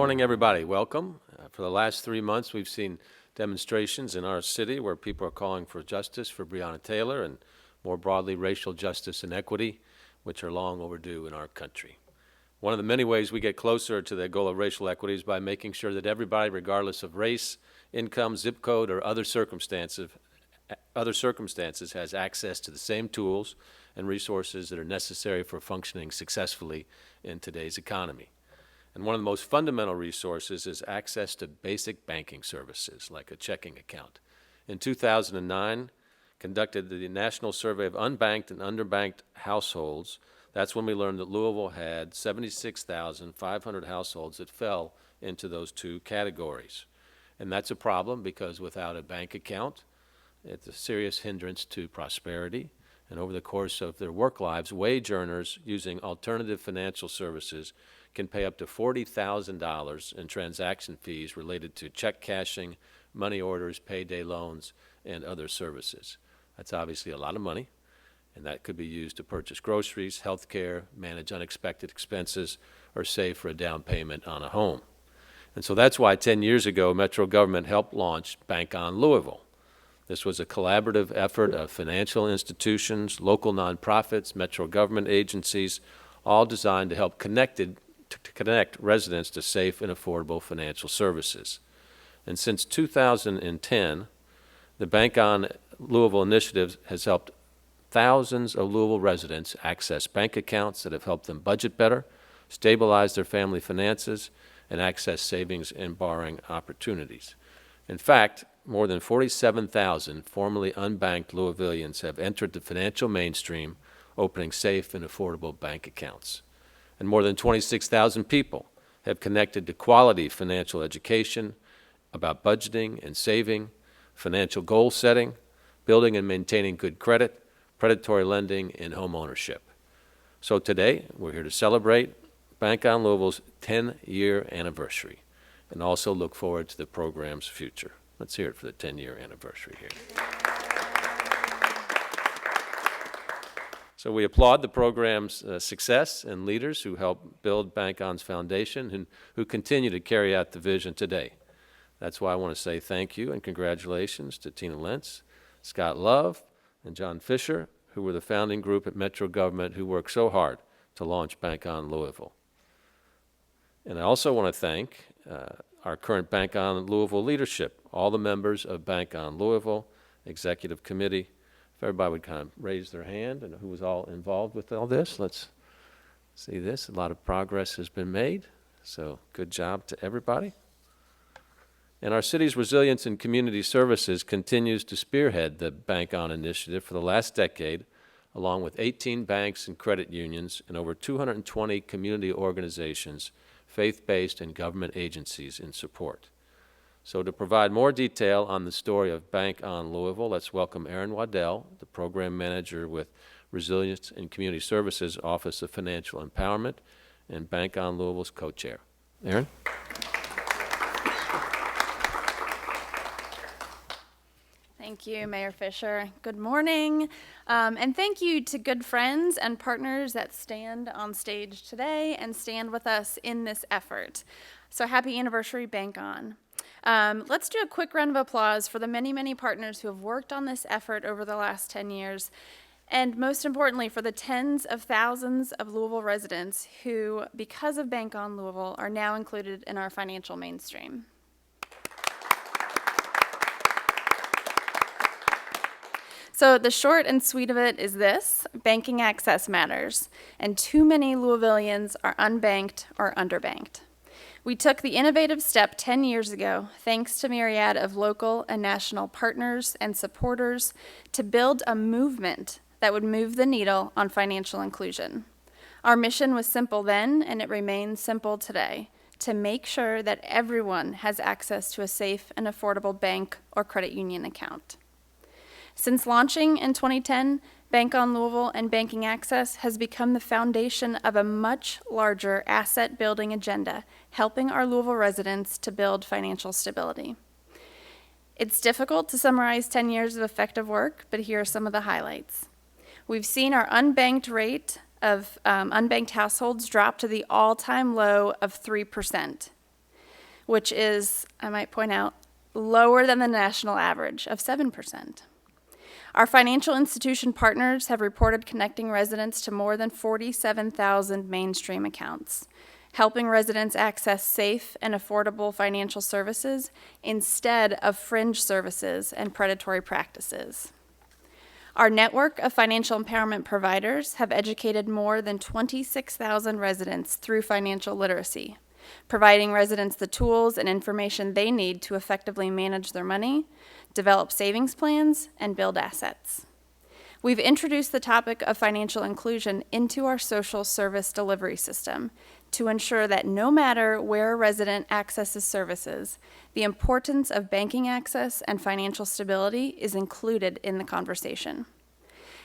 morning, everybody. Welcome. For the last 3 months, we've seen demonstrations in our city where people are calling for justice for Breonna Taylor and, more broadly, racial justice and equity, which are long overdue in our country. One of the many ways we get closer to the goal of racial equity is by making sure that everybody, regardless of race, income, zip code, or other circumstances, has access to the same tools and resources that are necessary for functioning successfully in today's economy. And one of the most fundamental resources is access to basic banking services, like a checking account. In 2009, conducted the National Survey of Unbanked and Underbanked Households. That's when we learned that Louisville had 76,500 households that fell into those two categories. And that's a problem because without a bank account, it's a serious hindrance to prosperity. And over the course of their work lives, wage earners using alternative financial services can pay up to $40,000 in transaction fees related to check cashing, money orders, payday loans, and other services. That's obviously a lot of money, and that could be used to purchase groceries, health care, manage unexpected expenses, or save for a down payment on a home. And so that's why 10 years ago, Metro government helped launch Bank on Louisville. This was a collaborative effort of financial institutions, local nonprofits, Metro government agencies, all designed to help connect residents to safe and affordable financial services. And since 2010, the Bank on Louisville initiative has helped thousands of Louisville residents access bank accounts that have helped them budget better, stabilize their family finances, and access savings and borrowing opportunities. In fact, more than 47,000 formerly unbanked Louisvillians have entered the financial mainstream, opening safe and affordable bank accounts. And more than 26,000 people have connected to quality financial education about budgeting and saving, financial goal setting, building and maintaining good credit, predatory lending, and home ownership. So today, we're here to celebrate Bank on Louisville's 10-year anniversary and also look forward to the program's future. Let's hear it for the 10-year anniversary here. So we applaud the program's success and leaders who helped build Bank On's foundation and who continue to carry out the vision today. That's why I want to say thank you and congratulations to Tina Lentz, Scott Love, and John Fischer, who were the founding group at Metro Government who worked so hard to launch Bank on Louisville. And I also want to thank our current Bank on Louisville leadership, all the members of Bank on Louisville, Executive Committee. If everybody would kind of raise their hand and who was all involved with all this, let's see this. A lot of progress has been made, so good job to everybody. And our city's resilience and community services continues to spearhead the Bank On initiative for the last decade, along with 18 banks and credit unions and over 220 community organizations, faith-based and government agencies in support. So to provide more detail on the story of Bank on Louisville, let's welcome Aaron Waddell, the program manager with Resilience and Community Services Office of Financial Empowerment and Bank on Louisville's co-chair. Aaron? Thank you, Mayor Fischer. Good morning. And thank you to good friends and partners that stand on stage today and stand with us in this effort. So happy anniversary, Bank On. Let's do a quick round of applause for the many, many partners who have worked on this effort over the last 10 years. And most importantly, for the tens of thousands of Louisville residents who, because of Bank On Louisville, are now included in our financial mainstream. So the short and sweet of it is this: banking access matters, and too many Louisvillians are unbanked or underbanked. We took the innovative step 10 years ago, thanks to a myriad of local and national partners and supporters, to build a movement that would move the needle on financial inclusion. Our mission was simple then, and it remains simple today: to make sure that everyone has access to a safe and affordable bank or credit union account. Since launching in 2010, Bank on Louisville and Banking Access has become the foundation of a much larger asset-building agenda, helping our Louisville residents to build financial stability. It's difficult to summarize 10 years of effective work, but here are some of the highlights. We've seen our unbanked rate of unbanked households drop to the all-time low of 3%. which is, I might point out, lower than the national average of 7%. Our financial institution partners have reported connecting residents to more than 47,000 mainstream accounts, helping residents access safe and affordable financial services instead of fringe services and predatory practices. Our network of financial empowerment providers have educated more than 26,000 residents through financial literacy, providing residents the tools and information they need to effectively manage their money, develop savings plans, and build assets. We've introduced the topic of financial inclusion into our social service delivery system to ensure that no matter where a resident accesses services, the importance of banking access and financial stability is included in the conversation.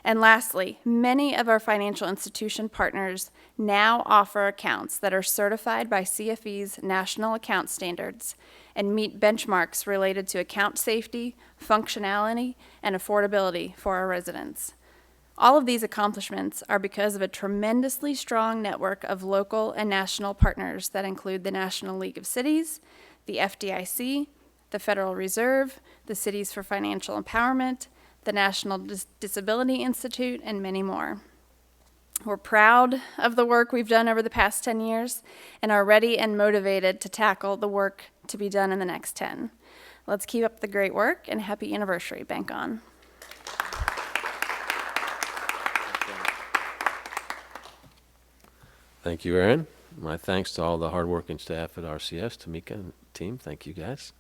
And lastly, many of our financial institution partners now offer accounts that are certified by CFE's national account standards and meet benchmarks related to account safety, functionality, and affordability for our residents. All of these accomplishments are because of a tremendously strong network of local and national partners that include the National League of Cities, the FDIC, the Federal Reserve, the Cities for Financial Empowerment, the National Disability Institute, and many more. We're proud of the work we've done over the past 10 years and are ready and motivated to tackle the work to be done in the next 10. Let's keep up the great work, and happy anniversary, Bank On. Thank you, Erin. My thanks to all the hardworking staff at RCS, Tamika and team. Thank you, guys.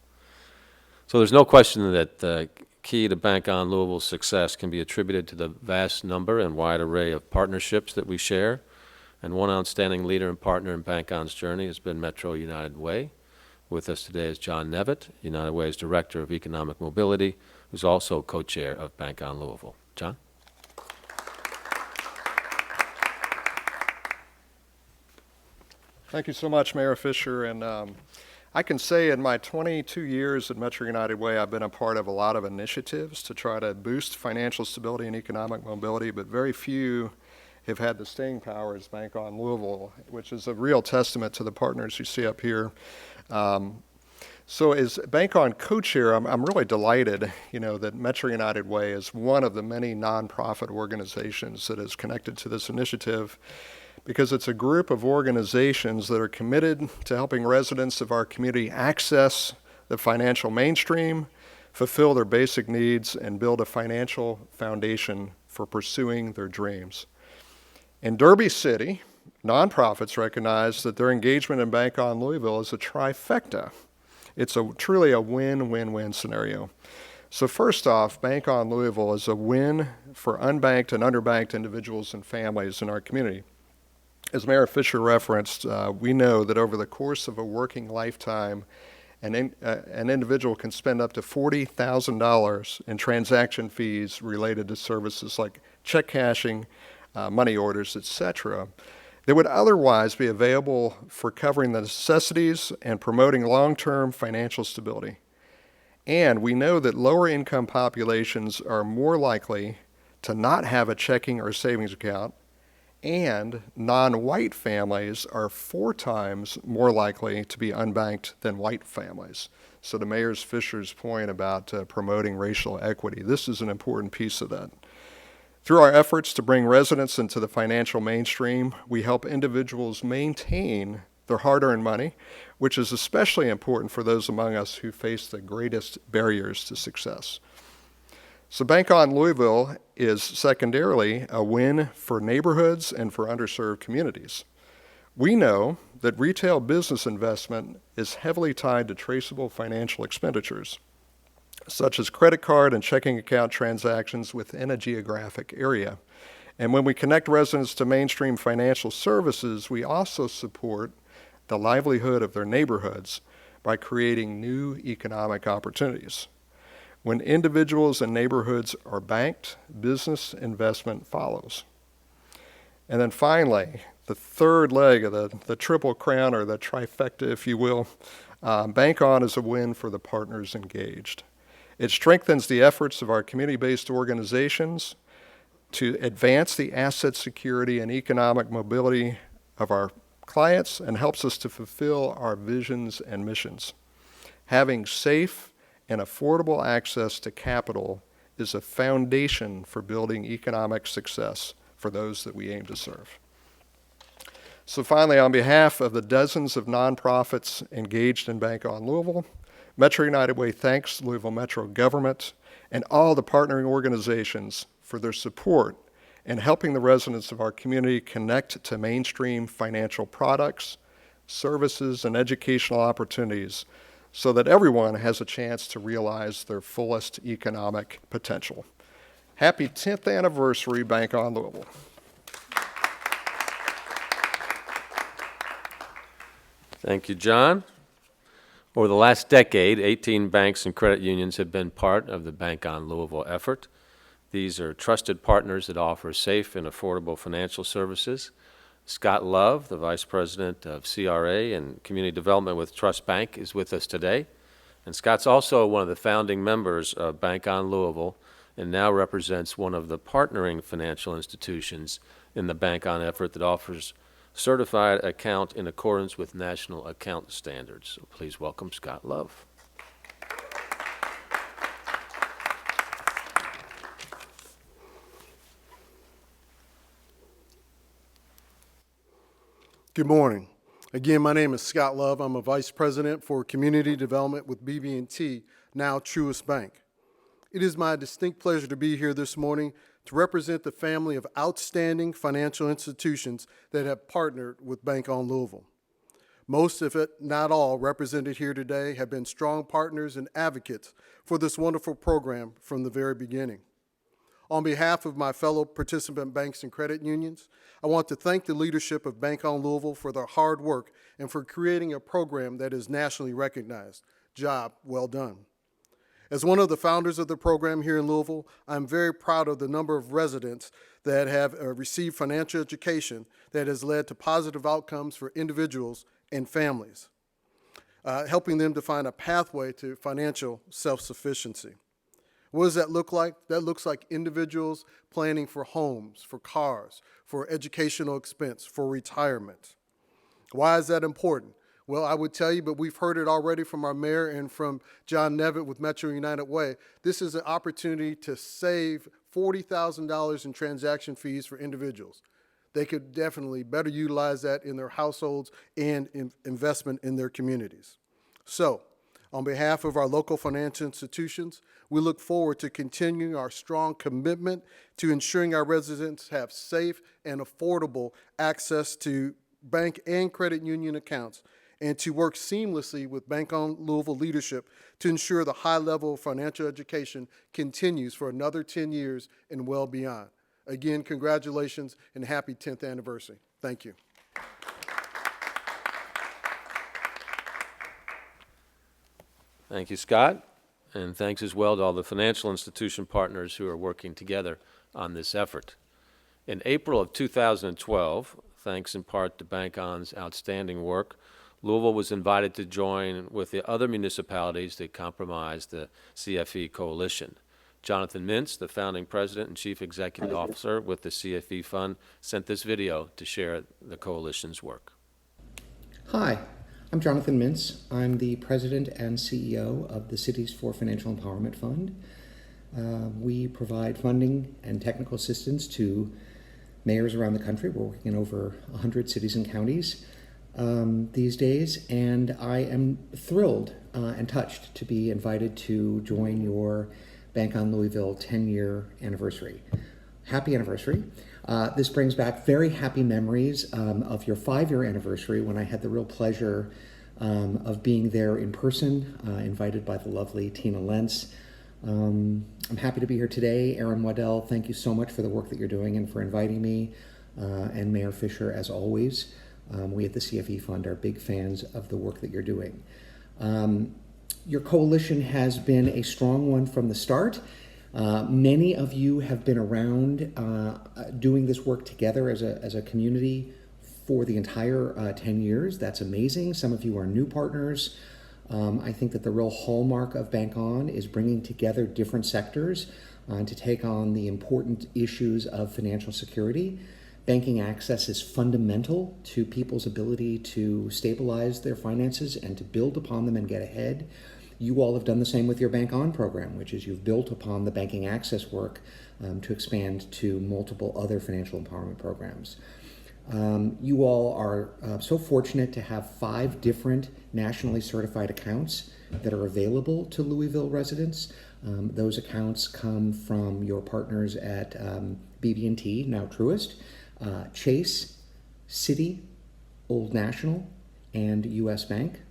So there's no question that the key to Bank On Louisville's success can be attributed to the vast number and wide array of partnerships that we share. And one outstanding leader and partner in Bank On's journey has been Metro United Way. With us today is John Nevitt, United Way's Director of Economic Mobility, who's also co-chair of Bank On Louisville. John? Thank you so much, Mayor Fischer. And I can say in my 22 years at Metro United Way, I've been a part of a lot of initiatives to try to boost financial stability and economic mobility, but very few have had the staying power as Bank On Louisville, which is a real testament to the partners you see up here. So as Bank On co-chair, I'm really delighted, that Metro United Way is one of the many nonprofit organizations that is connected to this initiative, because it's a group of organizations that are committed to helping residents of our community access the financial mainstream, fulfill their basic needs, and build a financial foundation for pursuing their dreams. In Derby City, nonprofits recognize that their engagement in Bank On Louisville is a trifecta. It's truly a win-win-win scenario. So first off, Bank On Louisville is a win for unbanked and underbanked individuals and families in our community. As Mayor Fischer referenced, we know that over the course of a working lifetime, an individual can spend up to $40,000 in transaction fees related to services like check cashing, money orders, etc., that would otherwise be available for covering the necessities and promoting long-term financial stability. And we know that lower income populations are more likely to not have a checking or savings account, and non-white families are 4 times more likely to be unbanked than white families. So to Mayor Fischer's point about promoting racial equity, this is an important piece of that. Through our efforts to bring residents into the financial mainstream, we help individuals maintain their hard-earned money, which is especially important for those among us who face the greatest barriers to success. So Bank On Louisville is secondarily a win for neighborhoods and for underserved communities. We know that retail business investment is heavily tied to traceable financial expenditures, such as credit card and checking account transactions within a geographic area. And when we connect residents to mainstream financial services, we also support the livelihood of their neighborhoods by creating new economic opportunities. When individuals and neighborhoods are banked, business investment follows. And then finally, the third leg of the triple crown, or the trifecta, if you will, Bank On is a win for the partners engaged. It strengthens the efforts of our community-based organizations to advance the asset security and economic mobility of our clients and helps us to fulfill our visions and missions. Having safe and affordable access to capital is a foundation for building economic success for those that we aim to serve. So finally, on behalf of the dozens of nonprofits engaged in Bank on Louisville, Metro United Way thanks Louisville Metro government and all the partnering organizations for their support in helping the residents of our community connect to mainstream financial products, services, and educational opportunities so that everyone has a chance to realize their fullest economic potential. Happy 10th anniversary, Bank on Louisville. Thank you, John. Over the last decade, 18 banks and credit unions have been part of the Bank on Louisville effort. These are trusted partners that offer safe and affordable financial services. Scott Love, the Vice President of CRA and Community Development with Trust Bank, is with us today. And Scott's also one of the founding members of Bank on Louisville and now represents one of the partnering financial institutions in the Bank on effort that offers certified account in accordance with national account standards. So please welcome Scott Love. Good morning. Again, my name is Scott Love. I'm a Vice President for Community Development with BB&T, now Truist Bank. It is my distinct pleasure to be here this morning to represent the family of outstanding financial institutions that have partnered with Bank on Louisville. Most, if not all, represented here today have been strong partners and advocates for this wonderful program from the very beginning. On behalf of my fellow participant banks and credit unions, I want to thank the leadership of Bank on Louisville for their hard work and for creating a program that is nationally recognized. Job well done. As one of the founders of the program here in Louisville, I'm very proud of the number of residents that have received financial education that has led to positive outcomes for individuals and families, helping them to find a pathway to financial self-sufficiency. What does that look like? That looks like individuals planning for homes, for cars, for educational expense, for retirement. Why is that important? Well, I would tell you, but we've heard it already from our mayor and from John Nevitt with Metro United Way. This is an opportunity to save $40,000 in transaction fees for individuals. They could definitely better utilize that in their households and in investment in their communities. So, on behalf of our local financial institutions, we look forward to continuing our strong commitment to ensuring our residents have safe and affordable access to bank and credit union accounts, and to work seamlessly with Bank on Louisville leadership to ensure the high level of financial education continues for another 10 years and well beyond. Again, congratulations and happy 10th anniversary. Thank you. Thank you, Scott, and thanks as well to all the financial institution partners who are working together on this effort. In April of 2012, thanks in part to Bank On's outstanding work, Louisville was invited to join with the other municipalities that comprise the CFE coalition. Jonathan Mintz, the founding president and chief executive officer with the CFE Fund, sent this video to share the coalition's work. Hi, I'm Jonathan Mintz. I'm the president and CEO of the Cities for Financial Empowerment Fund. We provide funding and technical assistance to mayors around the country. We're working in over 100 cities and counties these days, and I am thrilled and touched to be invited to join your Bank on Louisville 10-year anniversary. Happy anniversary. This brings back very happy memories of your 5-year anniversary when I had the real pleasure of being there in person, invited by the lovely Tina Lentz. I'm happy to be here today. Aaron Waddell, thank you so much for the work that you're doing and for inviting me, and Mayor Fischer, as always. We at the CFE Fund are big fans of the work that you're doing. Your coalition has been a strong one from the start. Many of you have been around doing this work together as a community for the entire 10 years. That's amazing. Some of you are new partners. I think that the real hallmark of Bank On is bringing together different sectors to take on the important issues of financial security. Banking access is fundamental to people's ability to stabilize their finances and to build upon them and get ahead. You all have done the same with your Bank On program, which is you've built upon the banking access work to expand to multiple other financial empowerment programs. You all are so fortunate to have 5 different nationally certified accounts that are available to Louisville residents. Those accounts come from your partners at BB&T, now Truist, Chase, Citi, Old National, and U.S. Bank.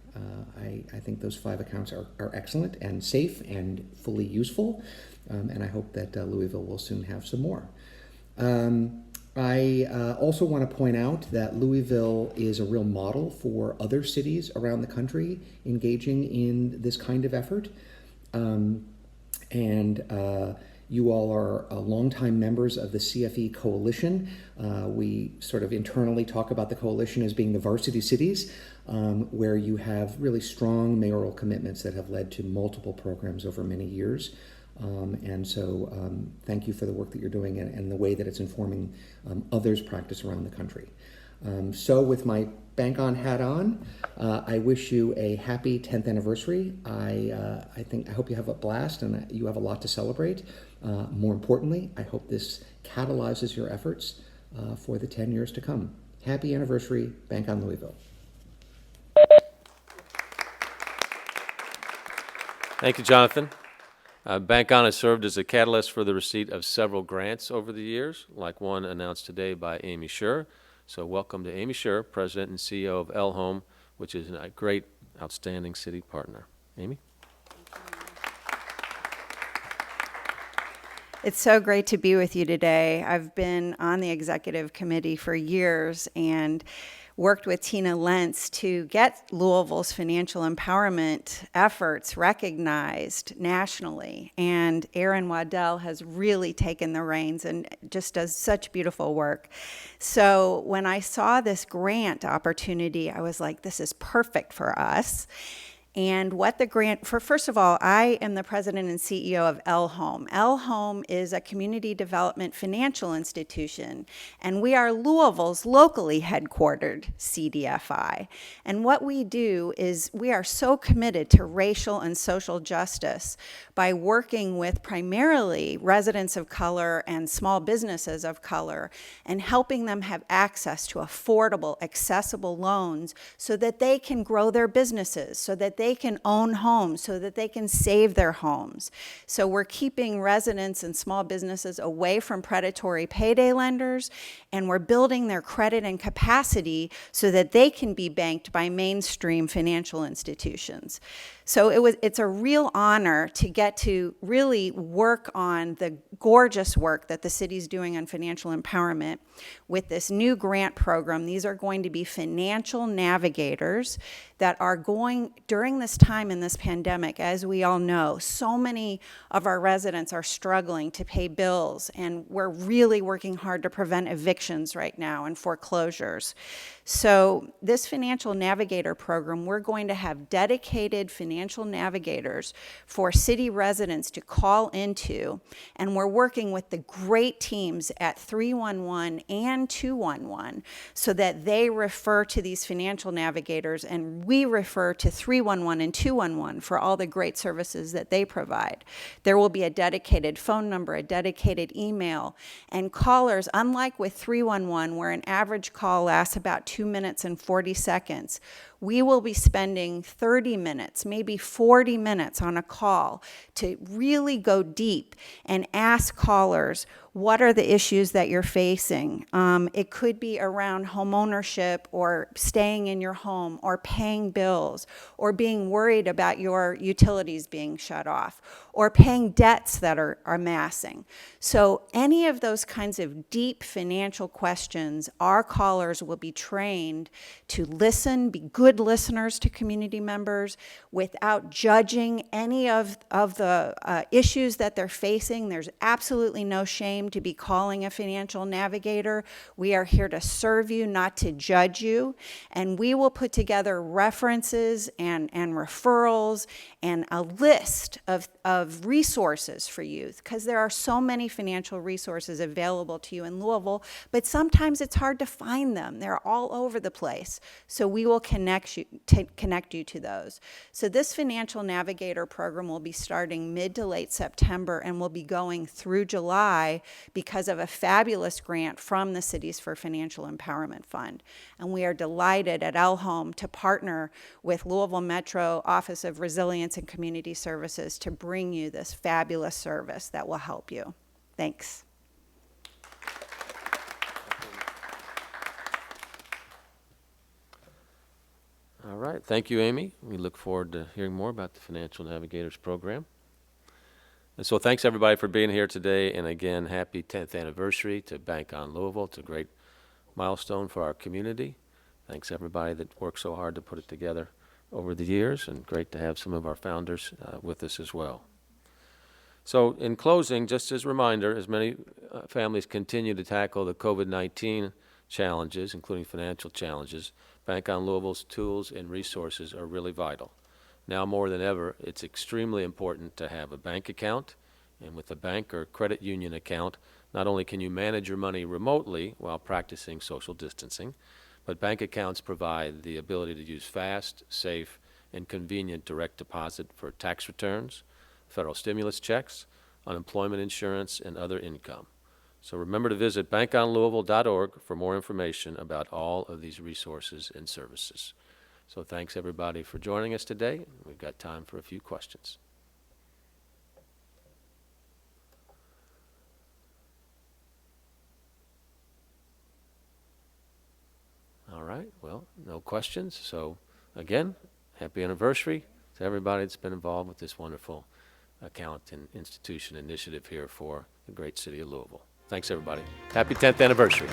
I think those 5 accounts are excellent and safe and fully useful, and I hope that Louisville will soon have some more. I also want to point out that Louisville is a real model for other cities around the country engaging in this kind of effort. You all are longtime members of the CFE Coalition. We sort of internally talk about the coalition as being the varsity cities, where you have really strong mayoral commitments that have led to multiple programs over many years. Thank you for the work that you're doing and the way that it's informing others' practice around the country. So with my Bank On hat on, I wish you a happy 10th anniversary. I hope you have a blast and you have a lot to celebrate. More importantly, I hope this catalyzes your efforts for the 10 years to come. Happy anniversary, Bank On Louisville. Thank you, Jonathan. Bank On has served as a catalyst for the receipt of several grants over the years, like one announced today by Amy Scherr. So welcome to Amy Scherr, President and CEO of L Home, which is a great, outstanding city partner. Amy? It's so great to be with you today. I've been on the executive committee for years and worked with Tina Lentz to get Louisville's financial empowerment efforts recognized nationally. And Aaron Waddell has really taken the reins and just does such beautiful work. So when I saw this grant opportunity, I was like, this is perfect for us. And what the grant, first of all, I am the president and CEO of L Home. L Home is a community development financial institution, and we are Louisville's locally headquartered CDFI. And what we do is we are so committed to racial and social justice by working with primarily residents of color and small businesses of color and helping them have access to affordable, accessible loans so that they can grow their businesses, so that they can own homes, so that they can save their homes. So we're keeping residents and small businesses away from predatory payday lenders, and we're building their credit and capacity so that they can be banked by mainstream financial institutions. So it's a real honor to get to really work on the gorgeous work that the city's doing on financial empowerment with this new grant program. These are going to be financial navigators that are going, during this time in this pandemic, as we all know, so many of our residents are struggling to pay bills, and we're really working hard to prevent evictions right now and foreclosures. So this financial navigator program, we're going to have dedicated financial navigators for city residents to call into, and we're working with the great teams at 311 and 211 so that they refer to these financial navigators, and we refer to 311 and 211 for all the great services that they provide. There will be a dedicated phone number, a dedicated email, and callers, unlike with 311, where an average call lasts about 2 minutes and 40 seconds, we will be spending 30 minutes, maybe 40 minutes on a call to really go deep and ask callers, what are the issues that you're facing? It could be around home ownership or staying in your home or paying bills or being worried about your utilities being shut off or paying debts that are amassing. So any of those kinds of deep financial questions, our callers will be trained to listen, be good listeners to community members without judging any of the issues that they're facing. There's absolutely no shame seem to be calling a financial navigator. We are here to serve you, not to judge you. And we will put together references and referrals and a list of resources for you, because there are so many financial resources available to you in Louisville, but sometimes it's hard to find them. They're all over the place. So we will connect you to those. So this Financial Navigator program will be starting mid to late September and will be going through July because of a fabulous grant from the Cities for Financial Empowerment Fund. And we are delighted at Elhome to partner with Louisville Metro Office of Resilience and Community Services to bring you this fabulous service that will help you. Thanks. All right, thank you, Amy. We look forward to hearing more about the Financial Navigators program. And so thanks everybody for being here today, and again, happy 10th anniversary to Bank on Louisville. It's a great milestone for our community. Thanks everybody that worked so hard to put it together over the years, and great to have some of our founders with us as well. So in closing, just as a reminder, as many families continue to tackle the COVID-19 challenges, including financial challenges, Bank on Louisville's tools and resources are really vital. Now more than ever, it's extremely important to have a bank account, and with a bank or credit union account, not only can you manage your money remotely while practicing social distancing, but bank accounts provide the ability to use fast, safe, and convenient direct deposit for tax returns, federal stimulus checks, unemployment insurance, and other income. So remember to visit bankonlouisville.org for more information about all of these resources and services. So thanks everybody for joining us today. We've got time for a few questions. All right, well, no questions. So again, happy anniversary to everybody that's been involved with this wonderful account and institution initiative here for the great city of Louisville. Thanks everybody. Happy 10th anniversary.